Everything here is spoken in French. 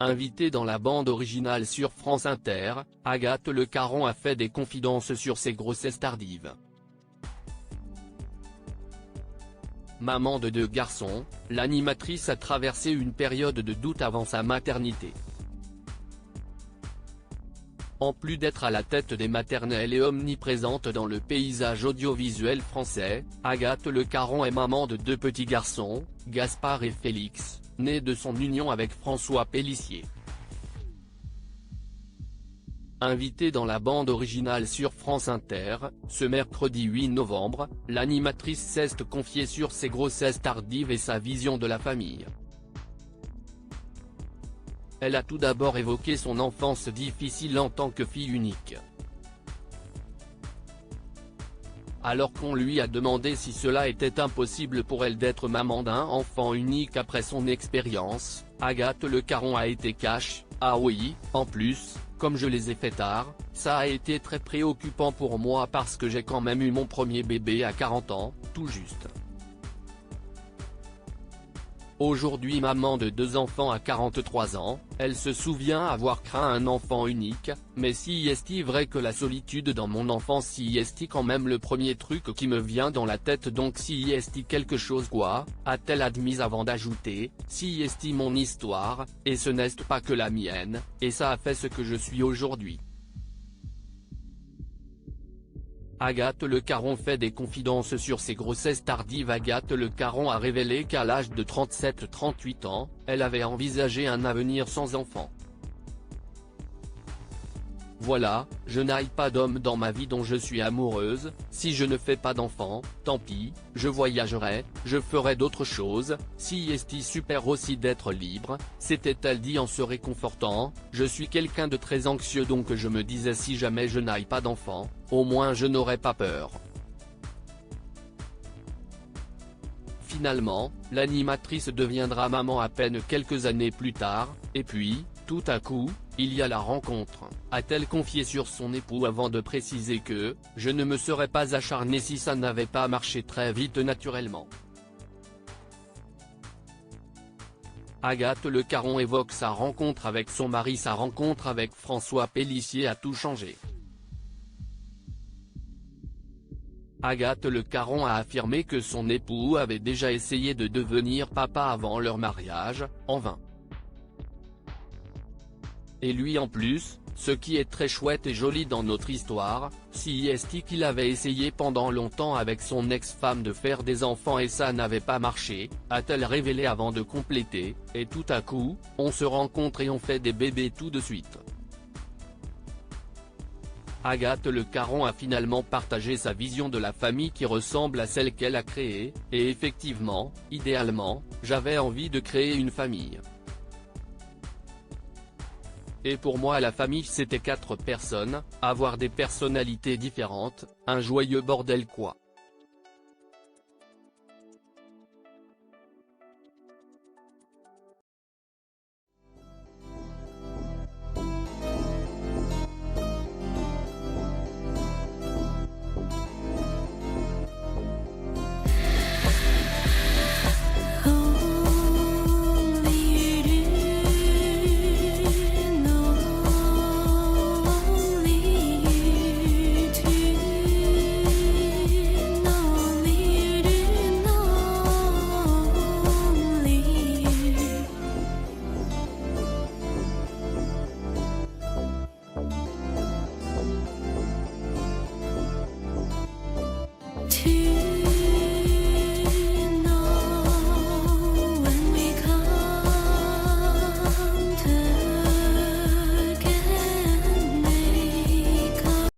Invitée dans la bande originale sur France Inter, Agathe Le Caron a fait des confidences sur ses grossesses tardives. Maman de 2 garçons, l'animatrice a traversé une période de doute avant sa maternité. En plus d'être à la tête des maternelles et omniprésente dans le paysage audiovisuel français, Agathe Le Caron est maman de 2 petits garçons, Gaspard et Félix, nés de son union avec François Pélissier. Invitée dans la bande originale sur France Inter, ce mercredi 8 novembre, l'animatrice s'est confiée sur ses grossesses tardives et sa vision de la famille. Elle a tout d'abord évoqué son enfance difficile en tant que fille unique. Alors qu'on lui a demandé si cela était impossible pour elle d'être maman d'un enfant unique après son expérience, Agathe Le Caron a été cash: « Ah oui, en plus, comme je les ai fait tard, ça a été très préoccupant pour moi parce que j'ai quand même eu mon premier bébé à 40 ans, tout juste. Aujourd'hui maman de 2 enfants à 43 ans, elle se souvient avoir craint un enfant unique, mais si est-il vrai que la solitude dans mon enfance si est-il quand même le premier truc qui me vient dans la tête donc si est-il quelque chose quoi, a-t-elle admise avant d'ajouter, si est-il mon histoire, et ce n'est pas que la mienne, et ça a fait ce que je suis aujourd'hui. » Agathe Le Caron fait des confidences sur ses grossesses tardives. Agathe Le Caron a révélé qu'à l'âge de 37-38 ans, elle avait envisagé un avenir sans enfant. Voilà, je n'ai pas d'homme dans ma vie dont je suis amoureuse, si je ne fais pas d'enfant, tant pis, je voyagerai, je ferai d'autres choses, si est super aussi d'être libre, s'était-elle dit en se réconfortant, je suis quelqu'un de très anxieux donc je me disais si jamais je n'ai pas d'enfant, au moins je n'aurais pas peur. Finalement, l'animatrice deviendra maman à peine quelques années plus tard, et puis, tout à coup, il y a la rencontre, a-t-elle confié sur son époux avant de préciser que « je ne me serais pas acharnée si ça n'avait pas marché très vite naturellement ». Agathe Le Caron évoque sa rencontre avec son mari. Sa rencontre avec François Pélissier a tout changé. Agathe Le Caron a affirmé que son époux avait déjà essayé de devenir papa avant leur mariage, en vain. Et lui en plus, ce qui est très chouette et joli dans notre histoire, si est qu'il avait essayé pendant longtemps avec son ex-femme de faire des enfants et ça n'avait pas marché, a-t-elle révélé avant de compléter, et tout à coup, on se rencontre et on fait des bébés tout de suite. Agathe Le Caron a finalement partagé sa vision de la famille qui ressemble à celle qu'elle a créée, et effectivement, idéalement, j'avais envie de créer une famille. Et pour moi la famille c'était 4 personnes, avoir des personnalités différentes, un joyeux bordel quoi. To